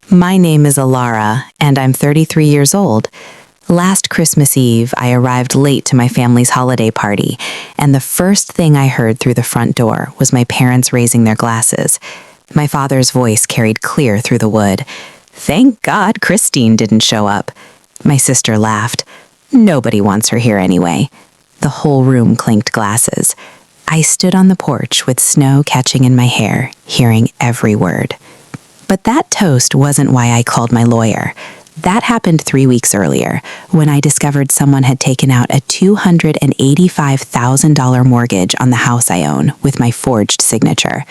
My name is Alara, and I'm 33 years old. Last Christmas Eve, I arrived late to my family's holiday party, and the first thing I heard through the front door was my parents raising their glasses. My father's voice carried clear through the wood. "Thank God Christine didn't show up." My sister laughed. "Nobody wants her here anyway." The whole room clinked glasses. I stood on the porch with snow catching in my hair, hearing every word. But that toast wasn't why I called my lawyer. That happened 3 weeks earlier, when I discovered someone had taken out a $285,000 mortgage on the house I own with my forged signature.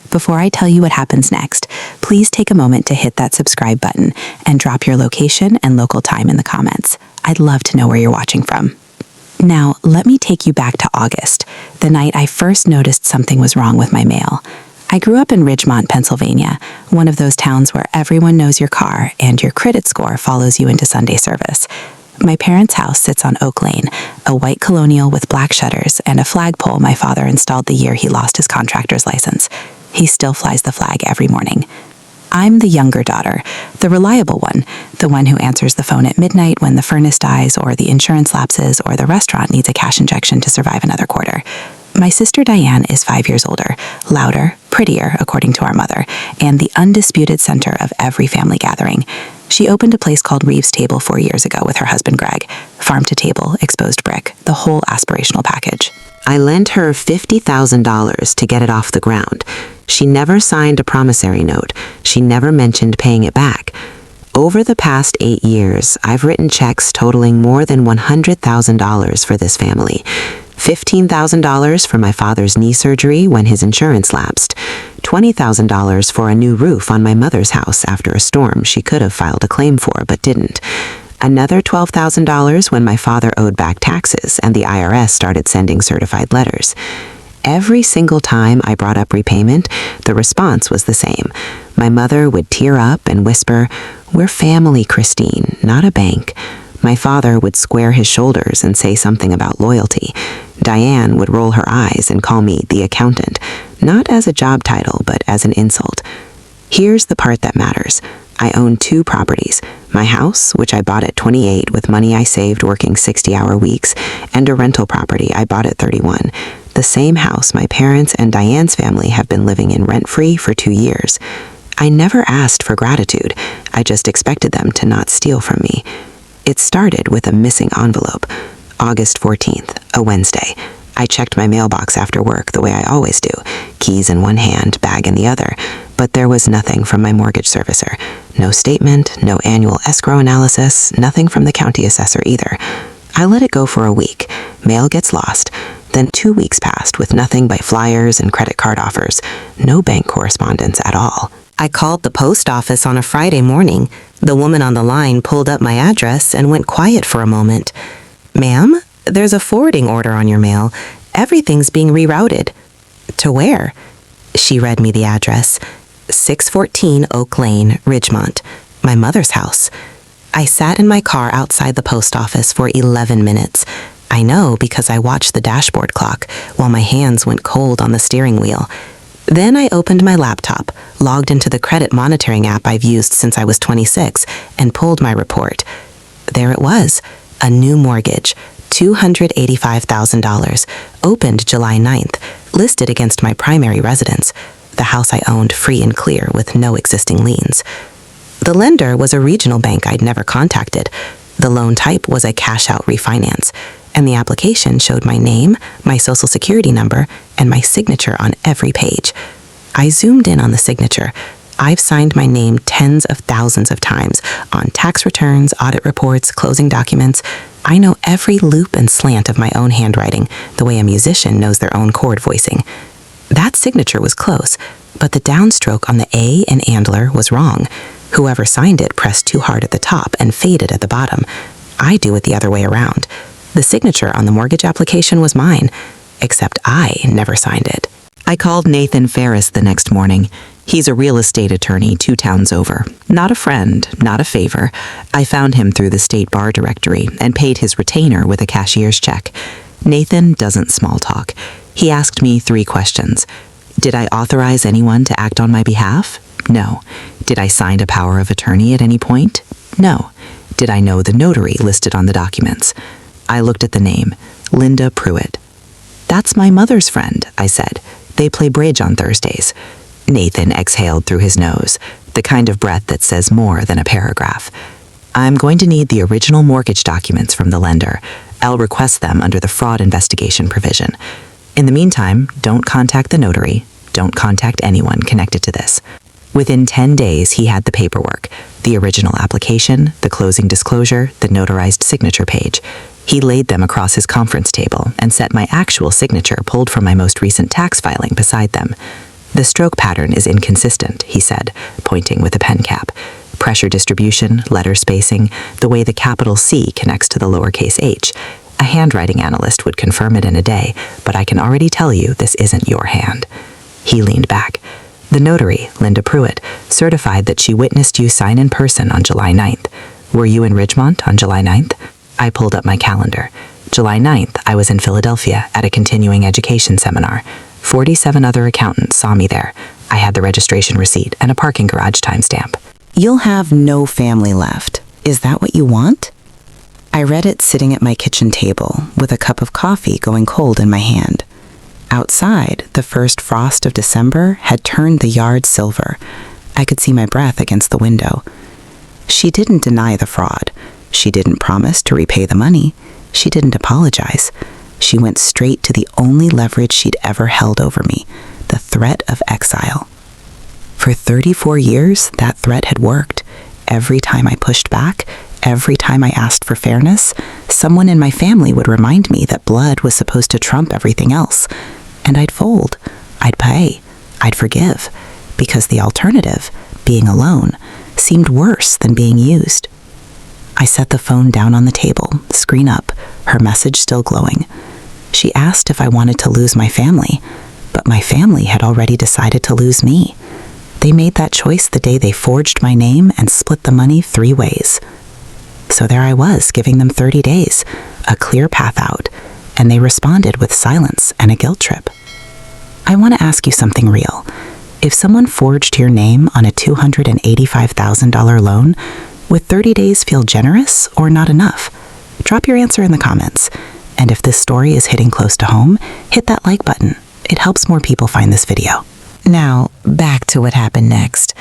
Before I tell you what happens next, please take a moment to hit that subscribe button and drop your location and local time in the comments. I'd love to know where you're watching from. Now, let me take you back to August, the night I first noticed something was wrong with my mail. I grew up in Ridgemont, Pennsylvania, one of those towns where everyone knows your car and your credit score follows you into Sunday service. My parents' house sits on Oak Lane, a white colonial with black shutters and a flagpole my father installed the year he lost his contractor's license. He still flies the flag every morning. I'm the younger daughter, the reliable one, the one who answers the phone at midnight when the furnace dies or the insurance lapses or the restaurant needs a cash injection to survive another quarter. My sister Diane is 5 years older, louder, prettier, according to our mother, and the undisputed center of every family gathering. She opened a place called Reeves Table 4 years ago with her husband Greg. Farm to table, exposed brick, the whole aspirational package. I lent her $50,000 to get it off the ground. She never signed a promissory note. She never mentioned paying it back. Over the past 8 years, I've written checks totaling more than $100,000 for this family. $15,000 for my father's knee surgery when his insurance lapsed. $20,000 for a new roof on my mother's house after a storm she could have filed a claim for but didn't. Another $12,000 when my father owed back taxes and the IRS started sending certified letters. Every single time I brought up repayment, the response was the same. My mother would tear up and whisper, "We're family, Christine, not a bank." My father would square his shoulders and say something about loyalty. Diane would roll her eyes and call me the accountant, not as a job title, but as an insult. Here's the part that matters. I own 2 properties, my house, which I bought at 28 with money I saved working 60-hour weeks, and a rental property I bought at 31. The same house my parents and Diane's family have been living in rent-free for 2 years. I never asked for gratitude. I just expected them to not steal from me. It started with a missing envelope. August 14th, a Wednesday. I checked my mailbox after work the way I always do, keys in one hand, bag in the other, but there was nothing from my mortgage servicer. No statement, no annual escrow analysis, nothing from the county assessor either. I let it go for a week. Mail gets lost. Then 2 weeks passed with nothing but flyers and credit card offers. No bank correspondence at all. I called the post office on a Friday morning. The woman on the line pulled up my address and went quiet for a moment. "Ma'am, there's a forwarding order on your mail. Everything's being rerouted." "To where?" She read me the address. 614 Oak Lane, Ridgemont, my mother's house. I sat in my car outside the post office for 11 minutes. I know because I watched the dashboard clock while my hands went cold on the steering wheel. Then I opened my laptop, logged into the credit monitoring app I've used since I was 26, and pulled my report. There it was, a new mortgage, $285,000, opened July 9th, listed against my primary residence, the house I owned free and clear with no existing liens. The lender was a regional bank I'd never contacted. The loan type was a cash-out refinance, and the application showed my name, my social security number, and my signature on every page. I zoomed in on the signature. I've signed my name tens of thousands of times on tax returns, audit reports, closing documents. I know every loop and slant of my own handwriting, the way a musician knows their own chord voicing. That signature was close, but the downstroke on the A in Andler was wrong. Whoever signed it pressed too hard at the top and faded at the bottom. I do it the other way around. The signature on the mortgage application was mine, except I never signed it. I called Nathan Ferris the next morning. He's a real estate attorney 2 towns over. Not a friend, not a favor. I found him through the state bar directory and paid his retainer with a cashier's check. Nathan doesn't small talk. He asked me 3 questions. Did I authorize anyone to act on my behalf? No. Did I sign a power of attorney at any point? No. Did I know the notary listed on the documents? I looked at the name, Linda Pruitt. That's my mother's friend, I said. They play bridge on Thursdays. Nathan exhaled through his nose, the kind of breath that says more than a paragraph. I'm going to need the original mortgage documents from the lender. I'll request them under the fraud investigation provision. In the meantime, don't contact the notary. Don't contact anyone connected to this. Within 10 days, he had the paperwork, the original application, the closing disclosure, the notarized signature page. He laid them across his conference table and set my actual signature pulled from my most recent tax filing beside them. The stroke pattern is inconsistent, he said, pointing with a pen cap. Pressure distribution, letter spacing, the way the capital C connects to the lowercase h. A handwriting analyst would confirm it in a day, but I can already tell you this isn't your hand. He leaned back. The notary, Linda Pruitt, certified that she witnessed you sign in person on July 9th. Were you in Ridgemont on July 9th? I pulled up my calendar. July 9th, I was in Philadelphia at a continuing education seminar. 47 other accountants saw me there. I had the registration receipt and a parking garage timestamp. You'll have no family left. Is that what you want? I read it sitting at my kitchen table, with a cup of coffee going cold in my hand. Outside, the first frost of December had turned the yard silver. I could see my breath against the window. She didn't deny the fraud. She didn't promise to repay the money. She didn't apologize. She went straight to the only leverage she'd ever held over me, the threat of exile. For 34 years, that threat had worked. Every time I pushed back, every time I asked for fairness, someone in my family would remind me that blood was supposed to trump everything else. And I'd fold. I'd pay. I'd forgive. Because the alternative, being alone, seemed worse than being used. I set the phone down on the table, screen up, her message still glowing. She asked if I wanted to lose my family, but my family had already decided to lose me. They made that choice the day they forged my name and split the money 3 ways. So there I was, giving them 30 days, a clear path out, and they responded with silence and a guilt trip. I want to ask you something real. If someone forged your name on a $285,000 loan, would 30 days feel generous or not enough? Drop your answer in the comments. And if this story is hitting close to home, hit that like button. It helps more people find this video. Now, back to what happened next.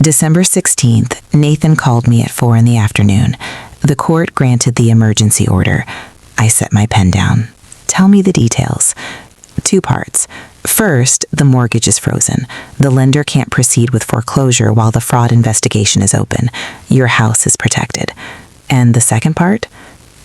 December 16th, Nathan called me at 4 in the afternoon. The court granted the emergency order. I set my pen down. Tell me the details. 2 parts. First, the mortgage is frozen. The lender can't proceed with foreclosure while the fraud investigation is open. Your house is protected. And the second part?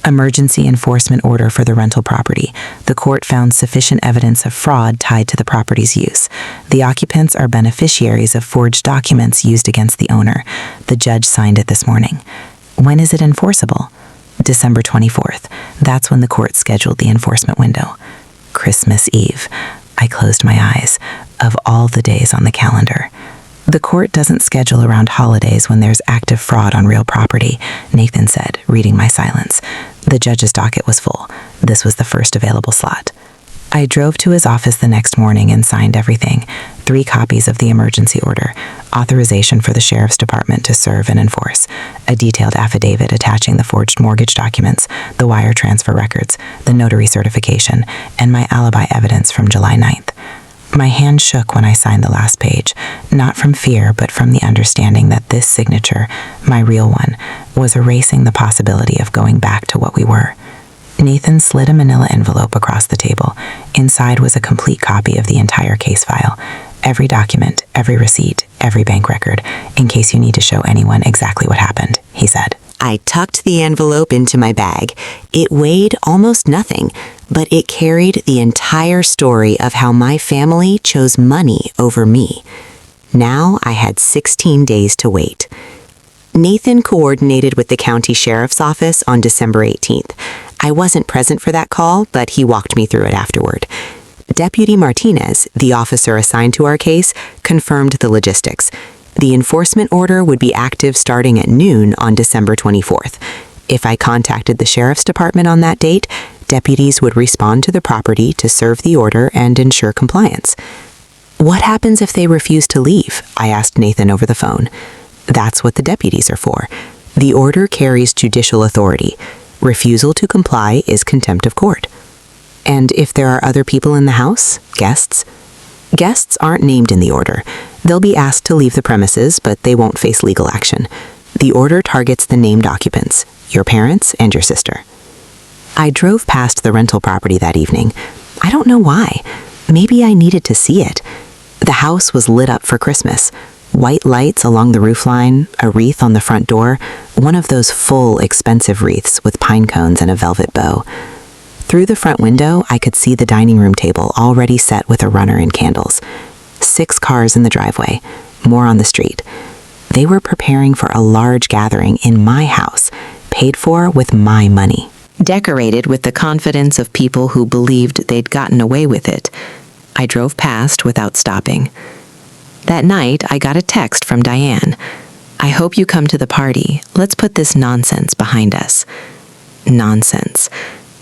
Emergency enforcement order for the rental property. The court found sufficient evidence of fraud tied to the property's use. The occupants are beneficiaries of forged documents used against the owner. The judge signed it this morning. When is it enforceable? December 24th. That's when the court scheduled the enforcement window. Christmas Eve. I closed my eyes. Of all the days on the calendar. The court doesn't schedule around holidays when there's active fraud on real property, Nathan said, reading my silence. The judge's docket was full. This was the first available slot. I drove to his office the next morning and signed everything. 3 copies of the emergency order, authorization for the sheriff's department to serve and enforce, a detailed affidavit attaching the forged mortgage documents, the wire transfer records, the notary certification, and my alibi evidence from July 9th. My hand shook when I signed the last page, not from fear, but from the understanding that this signature, my real one, was erasing the possibility of going back to what we were. Nathan slid a manila envelope across the table. Inside was a complete copy of the entire case file. Every document, every receipt, every bank record, in case you need to show anyone exactly what happened, he said. I tucked the envelope into my bag. It weighed almost nothing, but it carried the entire story of how my family chose money over me. Now I had 16 days to wait. Nathan coordinated with the county sheriff's office on December 18th. I wasn't present for that call, but he walked me through it afterward. Deputy Martinez, the officer assigned to our case, confirmed the logistics. The enforcement order would be active starting at noon on December 24th. If I contacted the sheriff's department on that date, deputies would respond to the property to serve the order and ensure compliance. What happens if they refuse to leave? I asked Nathan over the phone. That's what the deputies are for. The order carries judicial authority. Refusal to comply is contempt of court. And if there are other people in the house, guests? Guests aren't named in the order. They'll be asked to leave the premises, but they won't face legal action. The order targets the named occupants, your parents and your sister. I drove past the rental property that evening. I don't know why. Maybe I needed to see it. The house was lit up for Christmas. White lights along the roofline, a wreath on the front door, one of those full, expensive wreaths with pine cones and a velvet bow. Through the front window, I could see the dining room table already set with a runner and candles. 6 cars in the driveway, more on the street. They were preparing for a large gathering in my house, paid for with my money. Decorated with the confidence of people who believed they'd gotten away with it, I drove past without stopping. That night, I got a text from Diane. I hope you come to the party. Let's put this nonsense behind us. Nonsense.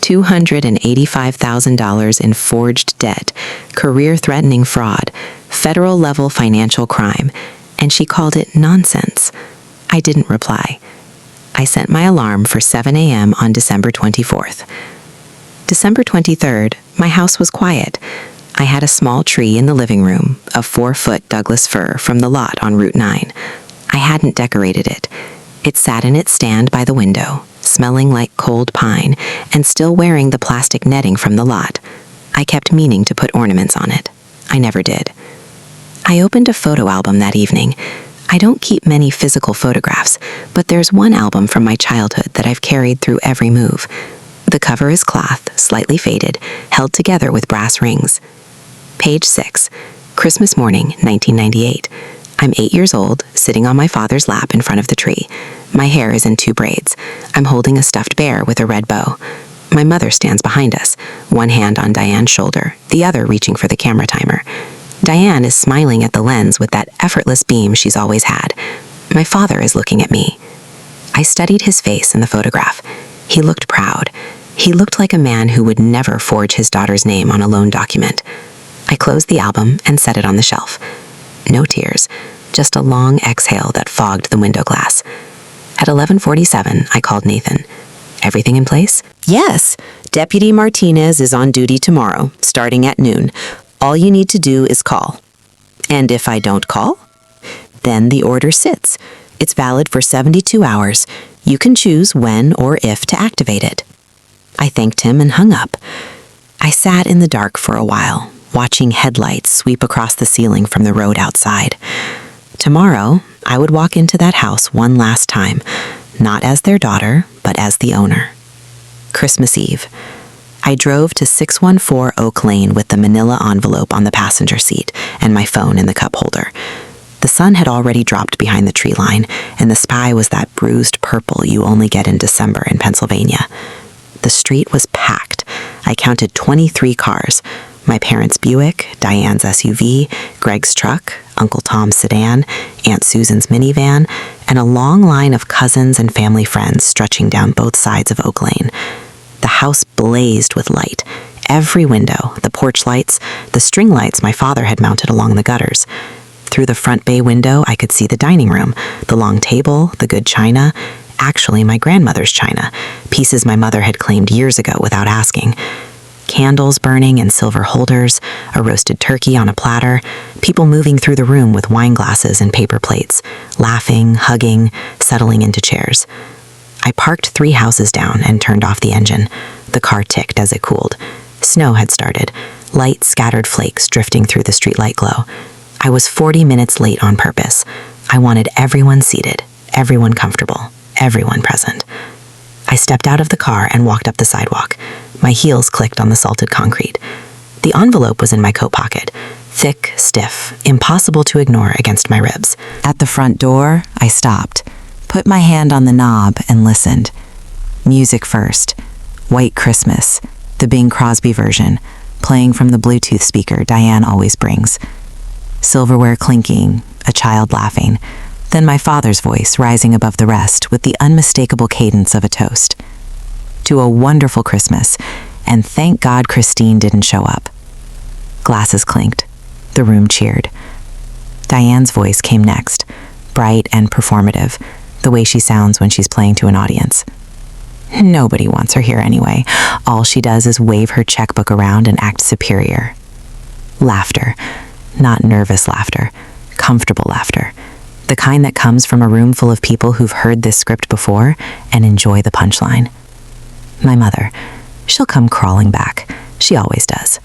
$285,000 in forged debt, career-threatening fraud, federal-level financial crime, and she called it nonsense. I didn't reply. I set my alarm for 7 a.m. on December 24th. December 23rd, my house was quiet. I had a small tree in the living room, a 4-foot Douglas fir from the lot on Route 9. I hadn't decorated it. It sat in its stand by the window, smelling like cold pine, and still wearing the plastic netting from the lot. I kept meaning to put ornaments on it. I never did. I opened a photo album that evening. I don't keep many physical photographs, but there's one album from my childhood that I've carried through every move. The cover is cloth, slightly faded, held together with brass rings. Page 6, Christmas morning, 1998. I'm 8 years old, sitting on my father's lap in front of the tree. My hair is in 2 braids. I'm holding a stuffed bear with a red bow. My mother stands behind us, one hand on Diane's shoulder, the other reaching for the camera timer. Diane is smiling at the lens with that effortless beam she's always had. My father is looking at me. I studied his face in the photograph. He looked proud. He looked like a man who would never forge his daughter's name on a loan document. I closed the album and set it on the shelf. No tears, just a long exhale that fogged the window glass. At 11:47, I called Nathan. Everything in place? Yes. Deputy Martinez is on duty tomorrow, starting at noon. All you need to do is call. And if I don't call? Then the order sits. It's valid for 72 hours. You can choose when or if to activate it. I thanked him and hung up. I sat in the dark for a while, watching headlights sweep across the ceiling from the road outside. Tomorrow, I would walk into that house one last time, not as their daughter, but as the owner. Christmas Eve. I drove to 614 Oak Lane with the manila envelope on the passenger seat and my phone in the cup holder. The sun had already dropped behind the tree line, and the sky was that bruised purple you only get in December in Pennsylvania. The street was packed. I counted 23 cars. My parents' Buick, Diane's SUV, Greg's truck, Uncle Tom's sedan, Aunt Susan's minivan, and a long line of cousins and family friends stretching down both sides of Oak Lane. The house blazed with light. Every window, the porch lights, the string lights my father had mounted along the gutters. Through the front bay window, I could see the dining room, the long table, the good china, actually my grandmother's china, pieces my mother had claimed years ago without asking. Candles burning in silver holders, a roasted turkey on a platter, people moving through the room with wine glasses and paper plates, laughing, hugging, settling into chairs. I parked 3 houses down and turned off the engine. The car ticked as it cooled. Snow had started, light scattered flakes drifting through the streetlight glow. I was 40 minutes late on purpose. I wanted everyone seated, everyone comfortable, everyone present. I stepped out of the car and walked up the sidewalk. My heels clicked on the salted concrete. The envelope was in my coat pocket, thick, stiff, impossible to ignore against my ribs. At the front door, I stopped, put my hand on the knob and listened. Music first. White Christmas, the Bing Crosby version, playing from the Bluetooth speaker Diane always brings. Silverware clinking, a child laughing, then my father's voice rising above the rest with the unmistakable cadence of a toast. To a wonderful Christmas, and thank God Christine didn't show up. Glasses clinked. The room cheered. Diane's voice came next, bright and performative, the way she sounds when she's playing to an audience. Nobody wants her here anyway. All she does is wave her checkbook around and act superior. Laughter. Not nervous laughter. Comfortable laughter. The kind that comes from a room full of people who've heard this script before and enjoy the punchline. My mother. She'll come crawling back. She always does.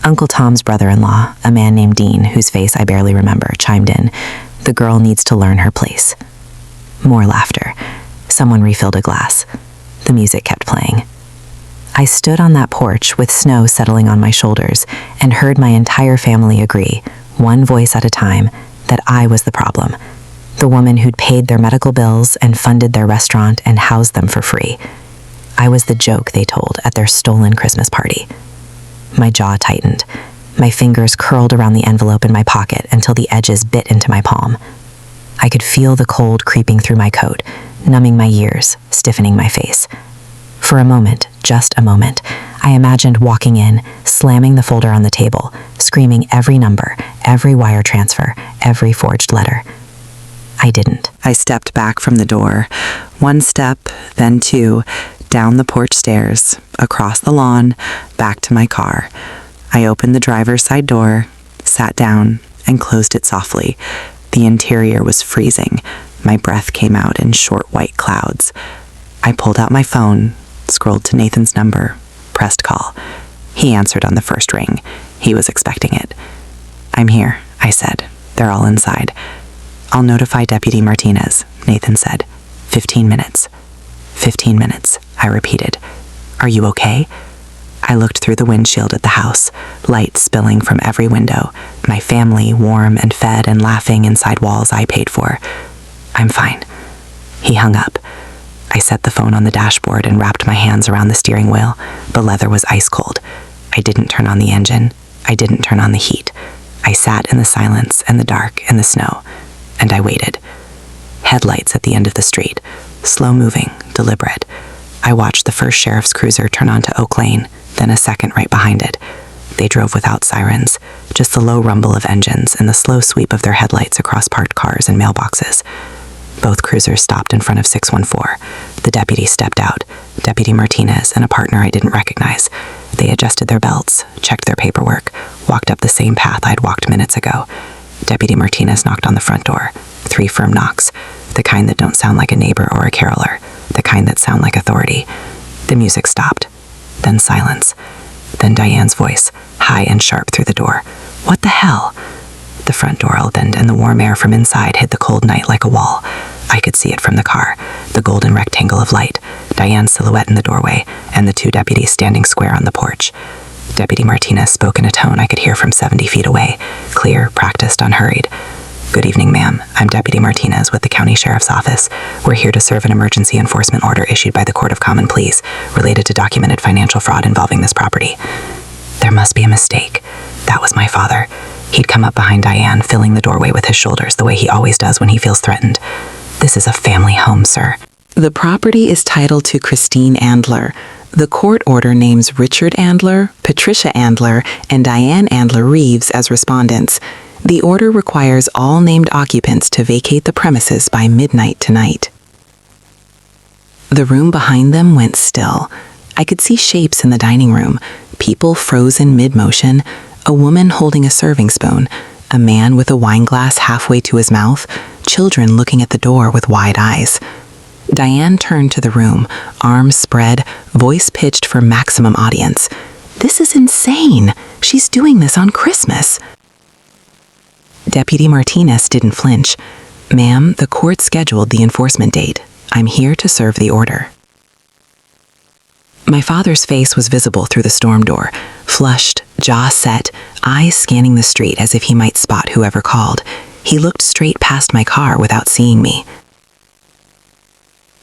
Uncle Tom's brother-in-law, a man named Dean, whose face I barely remember, chimed in. The girl needs to learn her place. More laughter. Someone refilled a glass. The music kept playing. I stood on that porch with snow settling on my shoulders and heard my entire family agree, one voice at a time, that I was the problem. The woman who'd paid their medical bills and funded their restaurant and housed them for free. I was the joke they told at their stolen Christmas party. My jaw tightened. My fingers curled around the envelope in my pocket until the edges bit into my palm. I could feel the cold creeping through my coat, numbing my ears, stiffening my face. For a moment, just a moment, I imagined walking in, slamming the folder on the table, screaming every number, every wire transfer, every forged letter. I didn't. I stepped back from the door, one step, then two, down the porch stairs, across the lawn, back to my car. I opened the driver's side door, sat down, and closed it softly. The interior was freezing. My breath came out in short white clouds. I pulled out my phone, scrolled to Nathan's number, pressed call. He answered on the first ring. He was expecting it. "I'm here," I said. "They're all inside." "I'll notify Deputy Martinez," Nathan said. 15 minutes. 15 minutes, I repeated. "Are you okay?" I looked through the windshield at the house, light spilling from every window, my family warm and fed and laughing inside walls I paid for. "I'm fine." He hung up. I set the phone on the dashboard and wrapped my hands around the steering wheel. The leather was ice cold. I didn't turn on the engine. I didn't turn on the heat. I sat in the silence and the dark and the snow, and I waited. Headlights at the end of the street, slow-moving, deliberate. I watched the first sheriff's cruiser turn onto Oak Lane, then a second right behind it. They drove without sirens, just the low rumble of engines and the slow sweep of their headlights across parked cars and mailboxes. Both cruisers stopped in front of 614. The deputy stepped out, Deputy Martinez and a partner I didn't recognize. They adjusted their belts, checked their paperwork, walked up the same path I'd walked minutes ago. Deputy Martinez knocked on the front door. 3 firm knocks, the kind that don't sound like a neighbor or a caroler, the kind that sound like authority. The music stopped. Then silence. Then Diane's voice, high and sharp through the door. "What the hell?" The front door opened and the warm air from inside hit the cold night like a wall. I could see it from the car, the golden rectangle of light, Diane's silhouette in the doorway, and the 2 deputies standing square on the porch. Deputy Martinez spoke in a tone I could hear from 70 feet away, clear, practiced, unhurried. "Good evening, ma'am. I'm Deputy Martinez with the County Sheriff's Office. We're here to serve an emergency enforcement order issued by the Court of Common Pleas related to documented financial fraud involving this property." There must be a mistake. That was my father. He'd come up behind Diane, filling the doorway with his shoulders the way he always does when he feels threatened. "This is a family home, sir." The property is titled to Christine Andler. The court order names Richard Andler, Patricia Andler, and Diane Andler Reeves as respondents. The order requires all named occupants to vacate the premises by midnight tonight. The room behind them went still. I could see shapes in the dining room, people frozen mid-motion, a woman holding a serving spoon, a man with a wine glass halfway to his mouth, children looking at the door with wide eyes. Diane turned to the room, arms spread, voice pitched for maximum audience. "This is insane! She's doing this on Christmas!" Deputy Martinez didn't flinch. "Ma'am, the court scheduled the enforcement date. I'm here to serve the order." My father's face was visible through the storm door, flushed, jaw set, eyes scanning the street as if he might spot whoever called. He looked straight past my car without seeing me.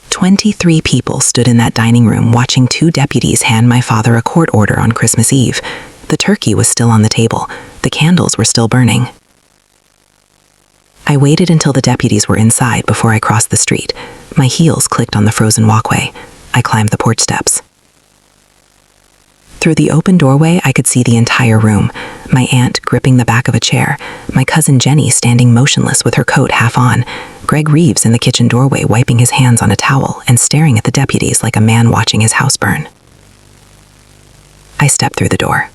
23 people stood in that dining room watching 2 deputies hand my father a court order on Christmas Eve. The turkey was still on the table. The candles were still burning. I waited until the deputies were inside before I crossed the street. My heels clicked on the frozen walkway. I climbed the porch steps. Through the open doorway, I could see the entire room. My aunt gripping the back of a chair, my cousin Jenny standing motionless with her coat half on, Greg Reeves in the kitchen doorway wiping his hands on a towel and staring at the deputies like a man watching his house burn. I stepped through the door.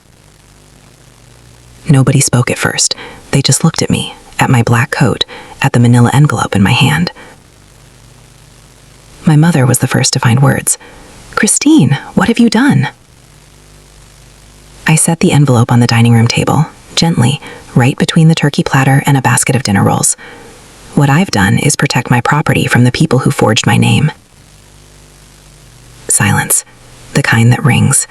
Nobody spoke at first. They just looked at me, at my black coat, at the manila envelope in my hand. My mother was the first to find words. "Christine, what have you done?" I set the envelope on the dining room table, gently, right between the turkey platter and a basket of dinner rolls. What I've done is protect my property from the people who forged my name. Silence, the kind that rings.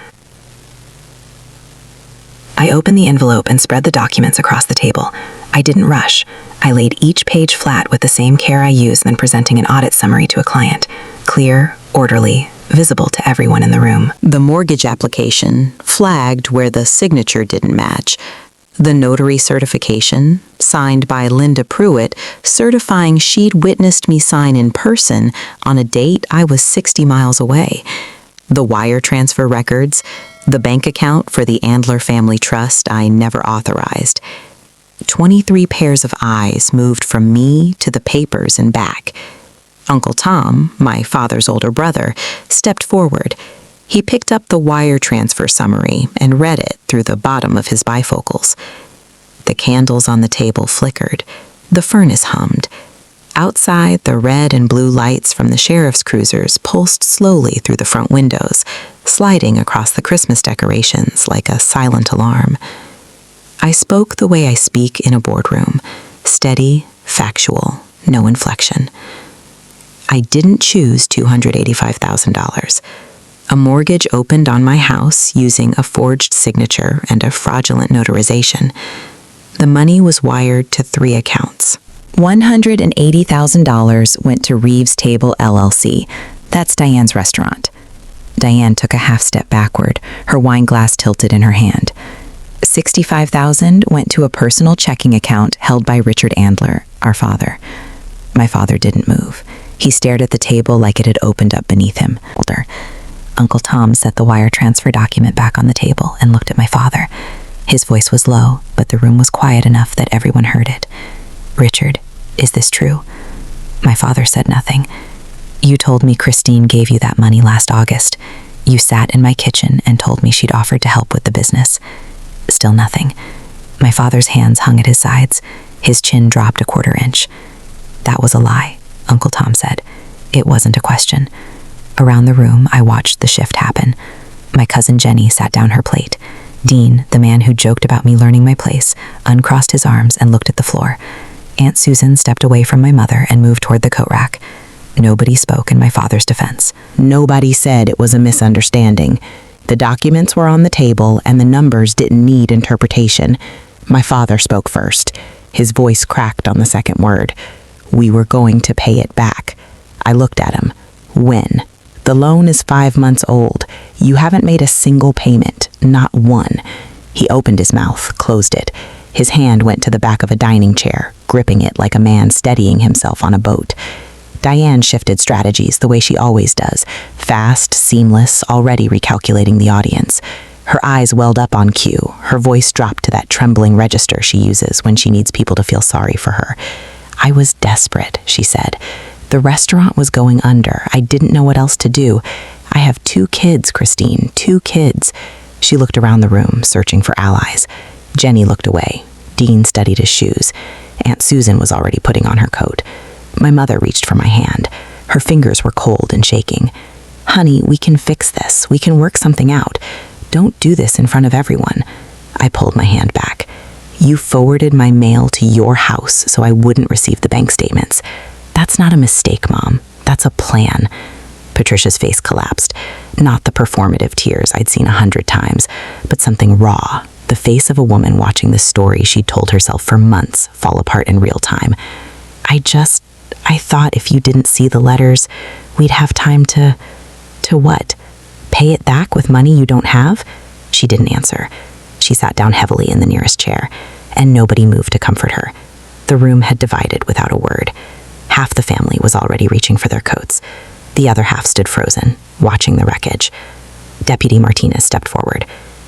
I opened the envelope and spread the documents across the table. I didn't rush. I laid each page flat with the same care I use when presenting an audit summary to a client. Clear, orderly, visible to everyone in the room. The mortgage application flagged where the signature didn't match. The notary certification, signed by Linda Pruitt, certifying she'd witnessed me sign in person on a date I was 60 miles away. The wire transfer records, the bank account for the Andler Family Trust I never authorized. 23 pairs of eyes moved from me to the papers and back. Uncle Tom, my father's older brother, stepped forward. He picked up the wire transfer summary and read it through the bottom of his bifocals. The candles on the table flickered. The furnace hummed. Outside, the red and blue lights from the sheriff's cruisers pulsed slowly through the front windows, sliding across the Christmas decorations like a silent alarm. I spoke the way I speak in a boardroom, steady, factual, no inflection. I didn't choose $285,000. A mortgage opened on my house using a forged signature and a fraudulent notarization. The money was wired to 3 accounts. $180,000 went to Reeves Table LLC. That's Diane's restaurant. Diane took a half step backward, her wine glass tilted in her hand. $65,000 went to a personal checking account held by Richard Andler, our father. My father didn't move. He stared at the table like it had opened up beneath him. Uncle Tom set the wire transfer document back on the table and looked at my father. His voice was low, but the room was quiet enough that everyone heard it. "Richard, is this true?" My father said nothing. "You told me Christine gave you that money last August. You sat in my kitchen and told me she'd offered to help with the business." Still nothing. My father's hands hung at his sides. His chin dropped a quarter inch. "That was a lie," Uncle Tom said. It wasn't a question. Around the room, I watched the shift happen. My cousin Jenny sat down her plate. Dean, the man who joked about me learning my place, uncrossed his arms and looked at the floor. Aunt Susan stepped away from my mother and moved toward the coat rack. Nobody spoke in my father's defense. Nobody said it was a misunderstanding. The documents were on the table and the numbers didn't need interpretation. My father spoke first. His voice cracked on the second word. "We were going to pay it back." I looked at him. "When? The loan is 5 months old. You haven't made a single payment, not one." He opened his mouth, closed it. His hand went to the back of a dining chair, gripping it like a man steadying himself on a boat. Diane shifted strategies the way she always does, fast, seamless, already recalculating the audience. Her eyes welled up on cue. Her voice dropped to that trembling register she uses when she needs people to feel sorry for her. "I was desperate," she said. "The restaurant was going under. I didn't know what else to do. I have 2 kids, Christine, 2 kids." She looked around the room, searching for allies. Jenny looked away. Dean studied his shoes. Aunt Susan was already putting on her coat. My mother reached for my hand. Her fingers were cold and shaking. "Honey, we can fix this. We can work something out. Don't do this in front of everyone." I pulled my hand back. "You forwarded my mail to your house so I wouldn't receive the bank statements. That's not a mistake, Mom. That's a plan." Patricia's face collapsed. Not the performative tears I'd seen 100 times, but something raw, the face of a woman watching the story she'd told herself for months fall apart in real time. I thought if you didn't see the letters, we'd have time to what? Pay it back with money you don't have?" She didn't answer. She sat down heavily in the nearest chair, and nobody moved to comfort her. The room had divided without a word. Half the family was already reaching for their coats. The other half stood frozen, watching the wreckage. Deputy Martinez stepped forward.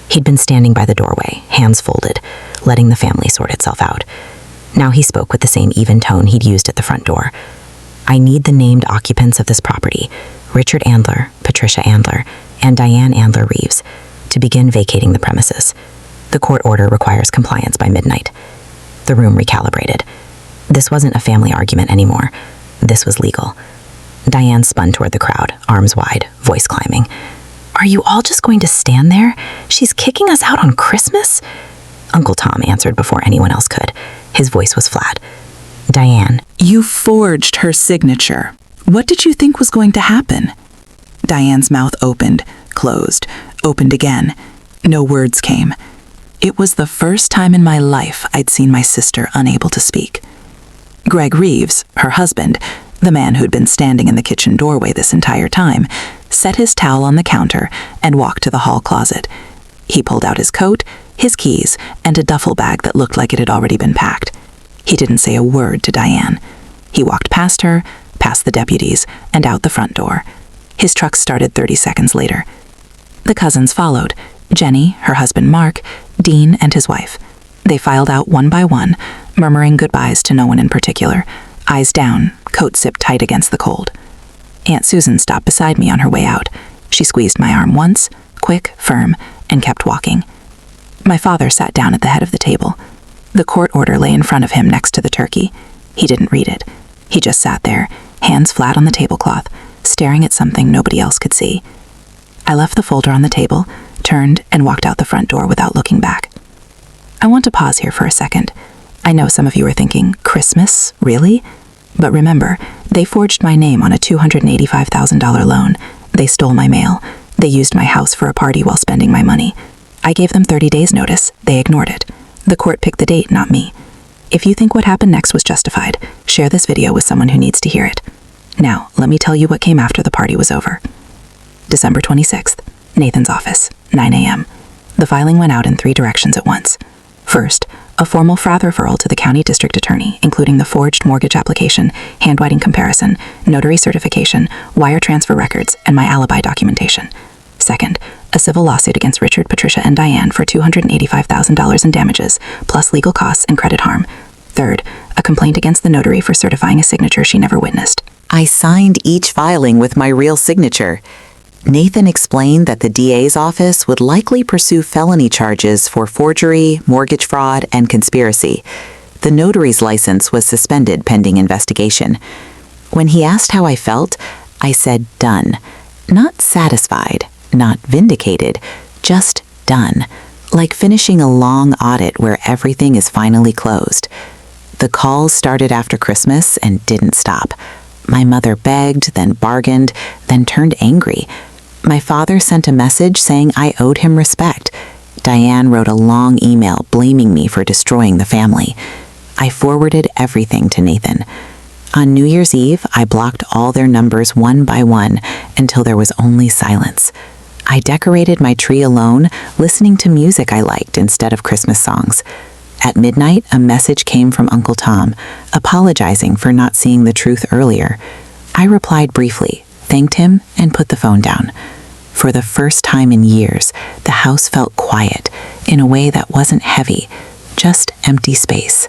He'd been standing by the doorway, hands folded, letting the family sort itself out. Now he spoke with the same even tone he'd used at the front door. I need the named occupants of this property, Richard Andler, Patricia Andler, and Diane Andler Reeves, to begin vacating the premises. The court order requires compliance by midnight. The room recalibrated. This wasn't a family argument anymore. This was legal. Diane spun toward the crowd, arms wide, voice climbing. Are you all just going to stand there? She's kicking us out on Christmas? Uncle Tom answered before anyone else could. His voice was flat. Diane. You forged her signature. What did you think was going to happen? Diane's mouth opened, closed, opened again. No words came. It was the first time in my life I'd seen my sister unable to speak. Greg Reeves, her husband, the man who'd been standing in the kitchen doorway this entire time, set his towel on the counter and walked to the hall closet. He pulled out his coat, his keys, and a duffel bag that looked like it had already been packed. He didn't say a word to Diane. He walked past her, past the deputies, and out the front door. His truck started 30 seconds later. The cousins followed, Jenny, her husband Mark, Dean, and his wife. They filed out one by one, murmuring goodbyes to no one in particular, eyes down, coat zipped tight against the cold. Aunt Susan stopped beside me on her way out. She squeezed my arm once, quick, firm, and kept walking. My father sat down at the head of the table. The court order lay in front of him next to the turkey. He didn't read it. He just sat there, hands flat on the tablecloth, staring at something nobody else could see. I left the folder on the table, turned, and walked out the front door without looking back. I want to pause here for a second. I know some of you are thinking, Christmas? Really? But remember, they forged my name on a $285,000 loan. They stole my mail. They used my house for a party while spending my money. I gave them 30 days notice. They ignored it. The court picked the date, not me. If you think what happened next was justified, share this video with someone who needs to hear it. Now, let me tell you what came after the party was over. December 26th, Nathan's office, 9 a.m. The filing went out in 3 directions at once. First, a formal FRAD referral to the county district attorney, including the forged mortgage application, handwriting comparison, notary certification, wire transfer records, and my alibi documentation. Second, a civil lawsuit against Richard, Patricia, and Diane for $285,000 in damages, plus legal costs and credit harm. Third, a complaint against the notary for certifying a signature she never witnessed. I signed each filing with my real signature. Nathan explained that the DA's office would likely pursue felony charges for forgery, mortgage fraud, and conspiracy. The notary's license was suspended pending investigation. When he asked how I felt, I said done. Not satisfied, not vindicated, just done. Like finishing a long audit where everything is finally closed. The calls started after Christmas and didn't stop. My mother begged, then bargained, then turned angry. My father sent a message saying I owed him respect. Diane wrote a long email blaming me for destroying the family. I forwarded everything to Nathan. On New Year's Eve, I blocked all their numbers one by one until there was only silence. I decorated my tree alone, listening to music I liked instead of Christmas songs. At midnight, a message came from Uncle Tom, apologizing for not seeing the truth earlier. I replied briefly, thanked him, and put the phone down. For the first time in years, the house felt quiet, in a way that wasn't heavy, just empty space.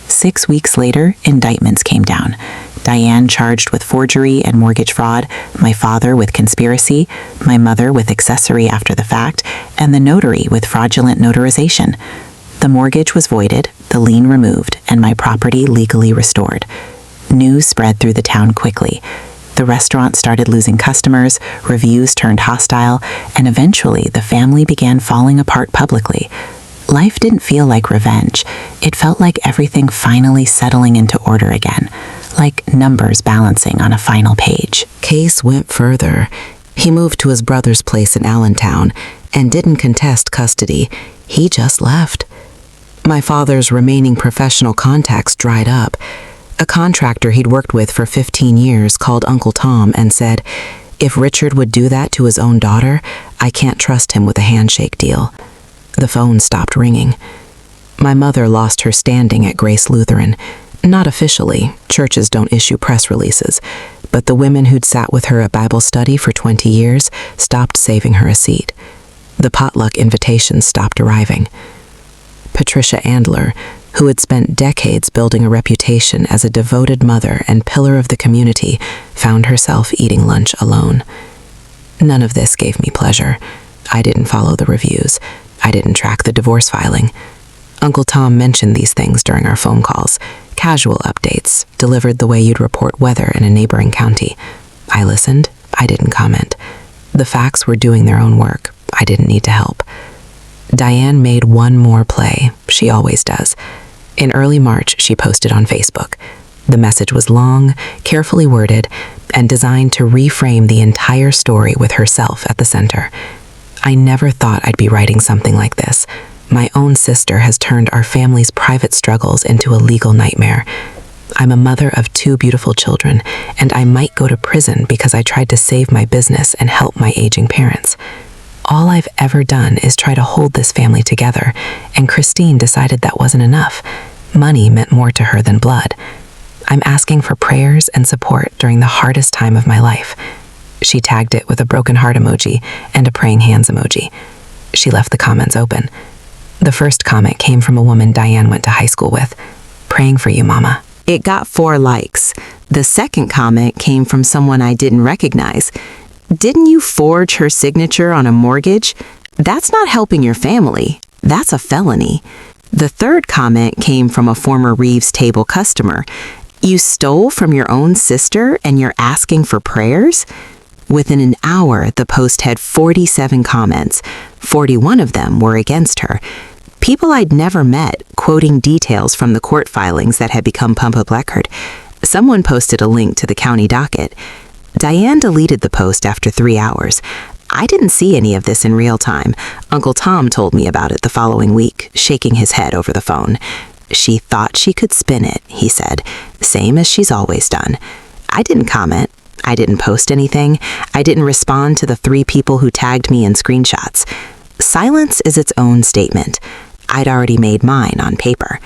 6 weeks later, indictments came down. Diane charged with forgery and mortgage fraud, my father with conspiracy, my mother with accessory after the fact, and the notary with fraudulent notarization. The mortgage was voided, the lien removed, and my property legally restored. News spread through the town quickly. The restaurant started losing customers, reviews turned hostile, and eventually the family began falling apart publicly. Life didn't feel like revenge. It felt like everything finally settling into order again, like numbers balancing on a final page. Case went further. He moved to his brother's place in Allentown and didn't contest custody. He just left. My father's remaining professional contacts dried up. A contractor he'd worked with for 15 years called Uncle Tom and said, if Richard would do that to his own daughter, I can't trust him with a handshake deal. The phone stopped ringing. My mother lost her standing at Grace Lutheran. Not officially, churches don't issue press releases, but the women who'd sat with her at Bible study for 20 years stopped saving her a seat. The potluck invitations stopped arriving. Patricia Andler, who had spent decades building a reputation as a devoted mother and pillar of the community, found herself eating lunch alone. None of this gave me pleasure. I didn't follow the reviews. I didn't track the divorce filing. Uncle Tom mentioned these things during our phone calls, casual updates, delivered the way you'd report weather in a neighboring county. I listened. I didn't comment. The facts were doing their own work. I didn't need to help. Diane made one more play. She always does. In early March, she posted on Facebook. The message was long, carefully worded, and designed to reframe the entire story with herself at the center. I never thought I'd be writing something like this. My own sister has turned our family's private struggles into a legal nightmare. I'm a mother of 2 beautiful children, and I might go to prison because I tried to save my business and help my aging parents. All I've ever done is try to hold this family together, and Christine decided that wasn't enough. Money meant more to her than blood. I'm asking for prayers and support during the hardest time of my life. She tagged it with a broken heart emoji and a praying hands emoji. She left the comments open. The first comment came from a woman Diane went to high school with. Praying for you, Mama. It got 4 likes. The second comment came from someone I didn't recognize. Didn't you forge her signature on a mortgage? That's not helping your family. That's a felony. The third comment came from a former Reeves Table customer. You stole from your own sister and you're asking for prayers? Within an hour, the post had 47 comments. 41 of them were against her. People I'd never met, quoting details from the court filings that had become public record. Someone posted a link to the county docket. Diane deleted the post after 3 hours. I didn't see any of this in real time. Uncle Tom told me about it the following week, shaking his head over the phone. She thought she could spin it, he said, same as she's always done. I didn't comment. I didn't post anything. I didn't respond to the 3 people who tagged me in screenshots. Silence is its own statement. I'd already made mine on paper.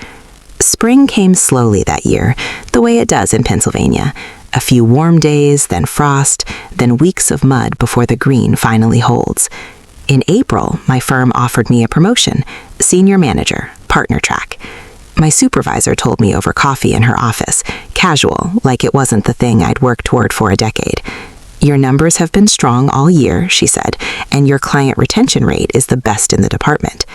Spring came slowly that year, the way it does in Pennsylvania. A few warm days, then frost, then weeks of mud before the green finally holds. In April, my firm offered me a promotion, senior manager, partner track. My supervisor told me over coffee in her office, casual, like it wasn't the thing I'd worked toward for a decade. Your numbers have been strong all year, she said, and your client retention rate is the best in the department.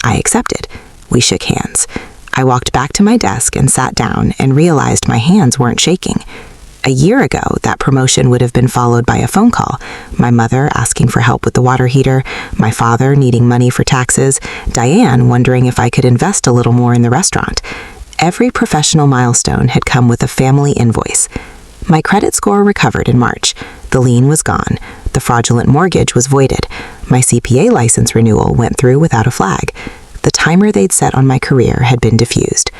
I accepted. We shook hands. I walked back to my desk and sat down and realized my hands weren't shaking. A year ago, that promotion would have been followed by a phone call. My mother asking for help with the water heater, my father needing money for taxes, Diane wondering if I could invest a little more in the restaurant. Every professional milestone had come with a family invoice. My credit score recovered in March. The lien was gone. The fraudulent mortgage was voided. My CPA license renewal went through without a flag. The timer they'd set on my career had been diffused.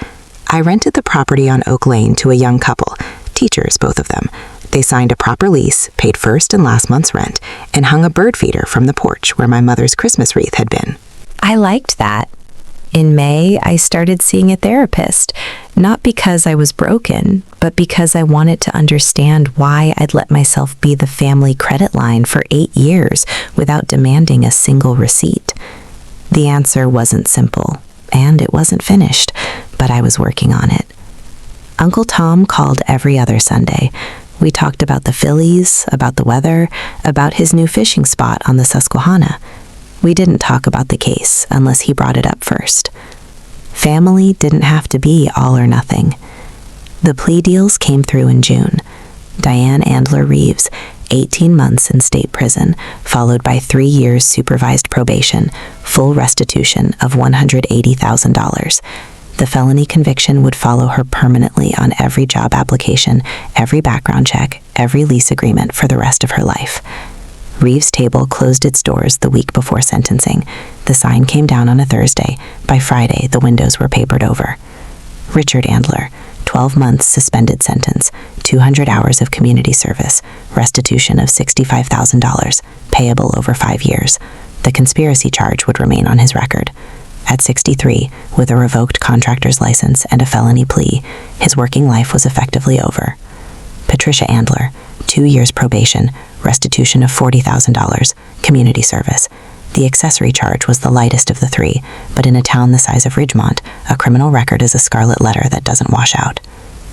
I rented the property on Oak Lane to a young couple, teachers, both of them. They signed a proper lease, paid first and last month's rent, and hung a bird feeder from the porch where my mother's Christmas wreath had been. I liked that. In May, I started seeing a therapist, not because I was broken, but because I wanted to understand why I'd let myself be the family credit line for 8 years without demanding a single receipt. The answer wasn't simple, and it wasn't finished, but I was working on it. Uncle Tom called every other Sunday. We talked about the Phillies, about the weather, about his new fishing spot on the Susquehanna. We didn't talk about the case unless he brought it up first. Family didn't have to be all or nothing. The plea deals came through in June. Diane Andler Reeves, 18 months in state prison, followed by 3 years supervised probation, full restitution of $180,000. The felony conviction would follow her permanently on every job application, every background check, every lease agreement for the rest of her life. Reeves Table closed its doors the week before sentencing. The sign came down on a Thursday. By Friday, the windows were papered over. Richard Andler, 12 months suspended sentence, 200 hours of community service, restitution of $65,000, payable over 5 years. The conspiracy charge would remain on his record. At 63, with a revoked contractor's license and a felony plea, his working life was effectively over. Patricia Andler, 2 years probation, restitution of $40,000, community service. The accessory charge was the lightest of the three, but in a town the size of Ridgemont, a criminal record is a scarlet letter that doesn't wash out.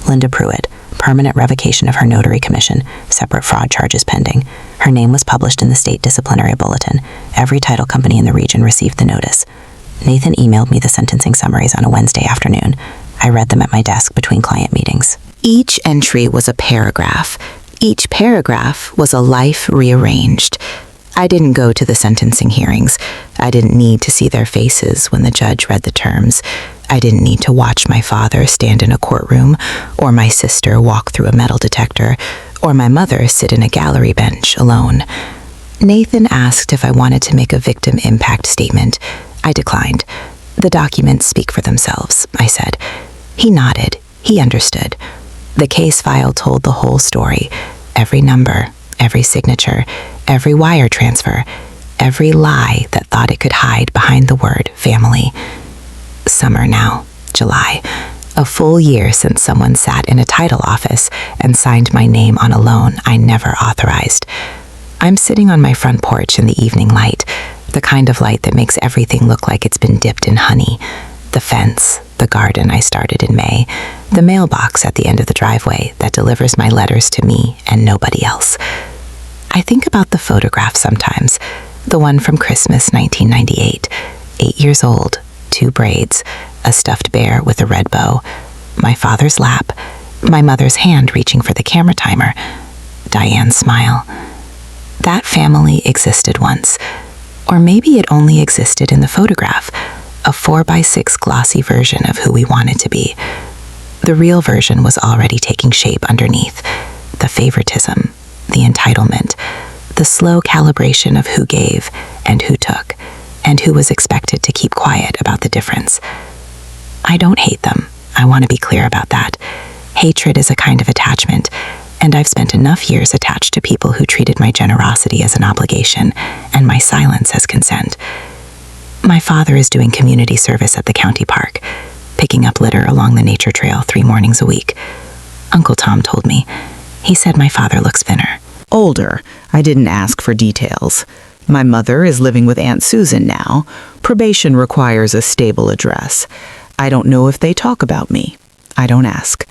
Linda Pruitt, permanent revocation of her notary commission, separate fraud charges pending. Her name was published in the state disciplinary bulletin. Every title company in the region received the notice. Nathan emailed me the sentencing summaries on a Wednesday afternoon. I read them at my desk between client meetings. Each entry was a paragraph. Each paragraph was a life rearranged. I didn't go to the sentencing hearings. I didn't need to see their faces when the judge read the terms. I didn't need to watch my father stand in a courtroom, or my sister walk through a metal detector, or my mother sit in a gallery bench alone. Nathan asked if I wanted to make a victim impact statement. I declined. The documents speak for themselves, I said. He nodded. He understood. The case file told the whole story. Every number, every signature, every wire transfer, every lie that thought it could hide behind the word family. Summer now, July. A full year since someone sat in a title office and signed my name on a loan I never authorized. I'm sitting on my front porch in the evening light, the kind of light that makes everything look like it's been dipped in honey. The fence, the garden I started in May, the mailbox at the end of the driveway that delivers my letters to me and nobody else. I think about the photograph sometimes, the one from Christmas 1998, 8 years old, 2 braids, a stuffed bear with a red bow, my father's lap, my mother's hand reaching for the camera timer, Diane's smile. That family existed once, or maybe it only existed in the photograph, a 4x6 glossy version of who we wanted to be. The real version was already taking shape underneath. The favoritism, the entitlement, the slow calibration of who gave and who took, and who was expected to keep quiet about the difference. I don't hate them. I want to be clear about that. Hatred is a kind of attachment, and I've spent enough years attached to people who treated my generosity as an obligation and my silence as consent. My father is doing community service at the county park, picking up litter along the nature trail 3 mornings a week. Uncle Tom told me. He said my father looks thinner. Older. I didn't ask for details. My mother is living with Aunt Susan now. Probation requires a stable address. I don't know if they talk about me. I don't ask.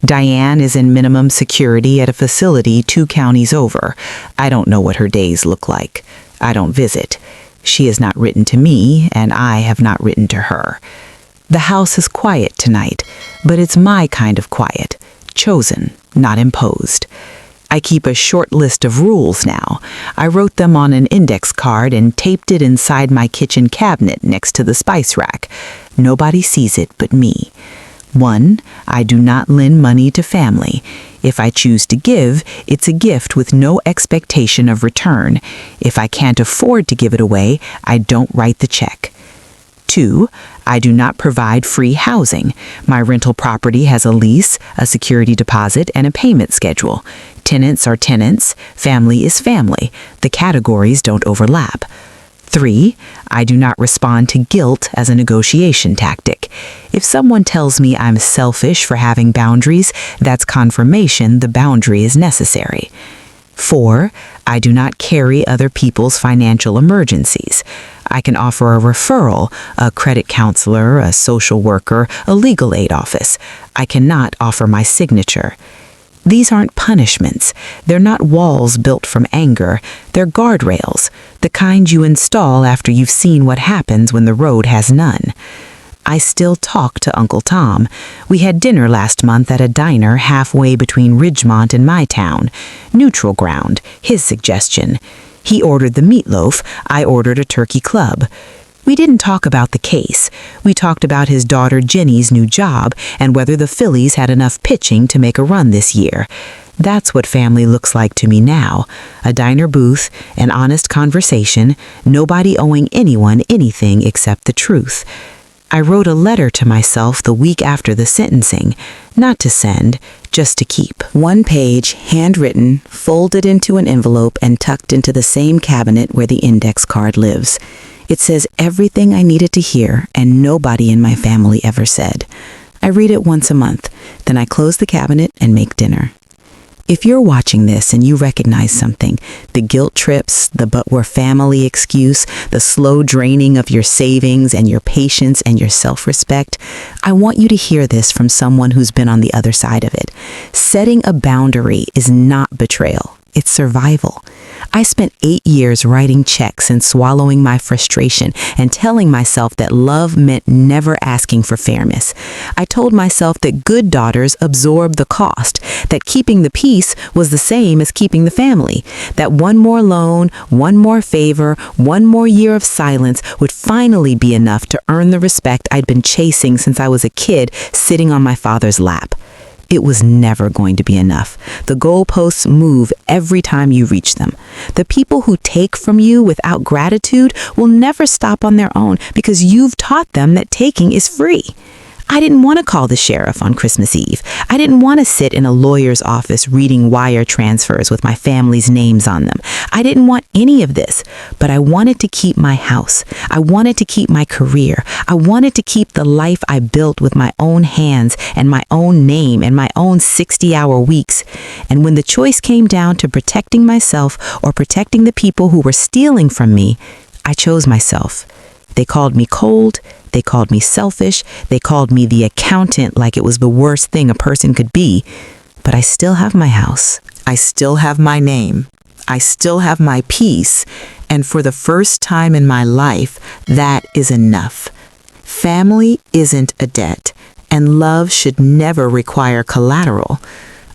Diane is in minimum security at a facility 2 counties over. I don't know what her days look like. I don't visit. She has not written to me, and I have not written to her. The house is quiet tonight, but it's my kind of quiet, chosen, not imposed. I keep a short list of rules now. I wrote them on an index card and taped it inside my kitchen cabinet next to the spice rack. Nobody sees it but me. 1, I do not lend money to family. If I choose to give, it's a gift with no expectation of return. If I can't afford to give it away, I don't write the check. 2, I do not provide free housing. My rental property has a lease, a security deposit, and a payment schedule. Tenants are tenants, family is family. The categories don't overlap. 3, I do not respond to guilt as a negotiation tactic. If someone tells me I'm selfish for having boundaries, that's confirmation the boundary is necessary. 4, I do not carry other people's financial emergencies. I can offer a referral, a credit counselor, a social worker, a legal aid office. I cannot offer my signature. These aren't punishments. They're not walls built from anger. They're guardrails, the kind you install after you've seen what happens when the road has none. I still talk to Uncle Tom. We had dinner last month at a diner halfway between Ridgemont and my town. Neutral ground, his suggestion. He ordered the meatloaf, I ordered a turkey club. We didn't talk about the case. We talked about his daughter Jenny's new job and whether the Phillies had enough pitching to make a run this year. That's what family looks like to me now. A diner booth, an honest conversation, nobody owing anyone anything except the truth. I wrote a letter to myself the week after the sentencing, not to send, just to keep. 1 page, handwritten, folded into an envelope and tucked into the same cabinet where the index card lives. It says everything I needed to hear and nobody in my family ever said. I read it once a month, then I close the cabinet and make dinner. If you're watching this and you recognize something, the guilt trips, the but we're family excuse, the slow draining of your savings and your patience and your self-respect, I want you to hear this from someone who's been on the other side of it. Setting a boundary is not betrayal. It's survival. I spent 8 years writing checks and swallowing my frustration and telling myself that love meant never asking for fairness. I told myself that good daughters absorb the cost, that keeping the peace was the same as keeping the family, that one more loan, one more favor, one more year of silence would finally be enough to earn the respect I'd been chasing since I was a kid sitting on my father's lap. It was never going to be enough. The goalposts move every time you reach them. The people who take from you without gratitude will never stop on their own because you've taught them that taking is free. I didn't want to call the sheriff on Christmas Eve. I didn't want to sit in a lawyer's office reading wire transfers with my family's names on them. I didn't want any of this, but I wanted to keep my house. I wanted to keep my career. I wanted to keep the life I built with my own hands and my own name and my own 60-hour weeks. And when the choice came down to protecting myself or protecting the people who were stealing from me, I chose myself. They called me cold, they called me selfish, they called me the accountant like it was the worst thing a person could be. But I still have my house. I still have my name. I still have my peace. And for the first time in my life, that is enough. Family isn't a debt, and love should never require collateral.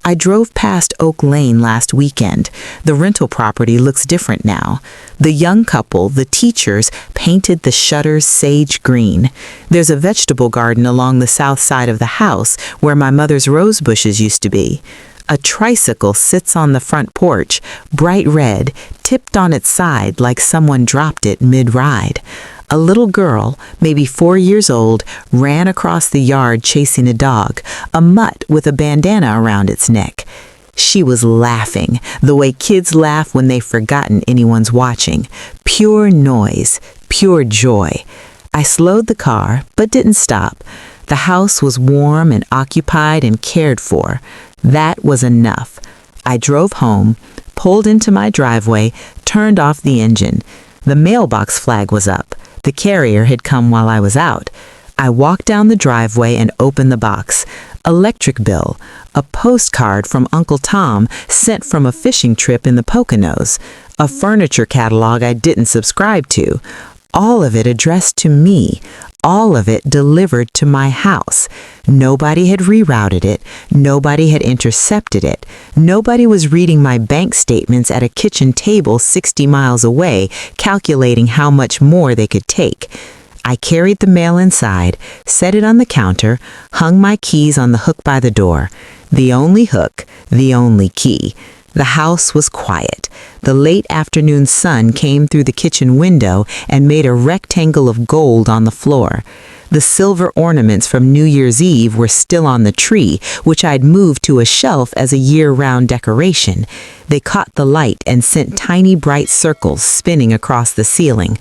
I drove past Oak Lane last weekend. The rental property looks different now. The young couple, the teachers, painted the shutters sage green. There's a vegetable garden along the south side of the house where my mother's rose bushes used to be. A tricycle sits on the front porch, bright red, tipped on its side like someone dropped it mid-ride. A little girl, maybe 4 years old, ran across the yard chasing a dog, a mutt with a bandana around its neck. She was laughing, the way kids laugh when they've forgotten anyone's watching. Pure noise, pure joy. I slowed the car, but didn't stop. The house was warm and occupied and cared for. That was enough. I drove home, pulled into my driveway, turned off the engine. The mailbox flag was up. The carrier had come while I was out. I walked down the driveway and opened the box. Electric bill, a postcard from Uncle Tom sent from a fishing trip in the Poconos, a furniture catalog I didn't subscribe to. All of it addressed to me. All of it delivered to my house. Nobody had rerouted it. Nobody had intercepted it. Nobody was reading my bank statements at a kitchen table 60 miles away, calculating how much more they could take. I carried the mail inside, set it on the counter, hung my keys on the hook by the door. The only hook, the only key. The house was quiet. The late afternoon sun came through the kitchen window and made a rectangle of gold on the floor. The silver ornaments from New Year's Eve were still on the tree, which I'd moved to a shelf as a year-round decoration. They caught the light and sent tiny bright circles spinning across the ceiling.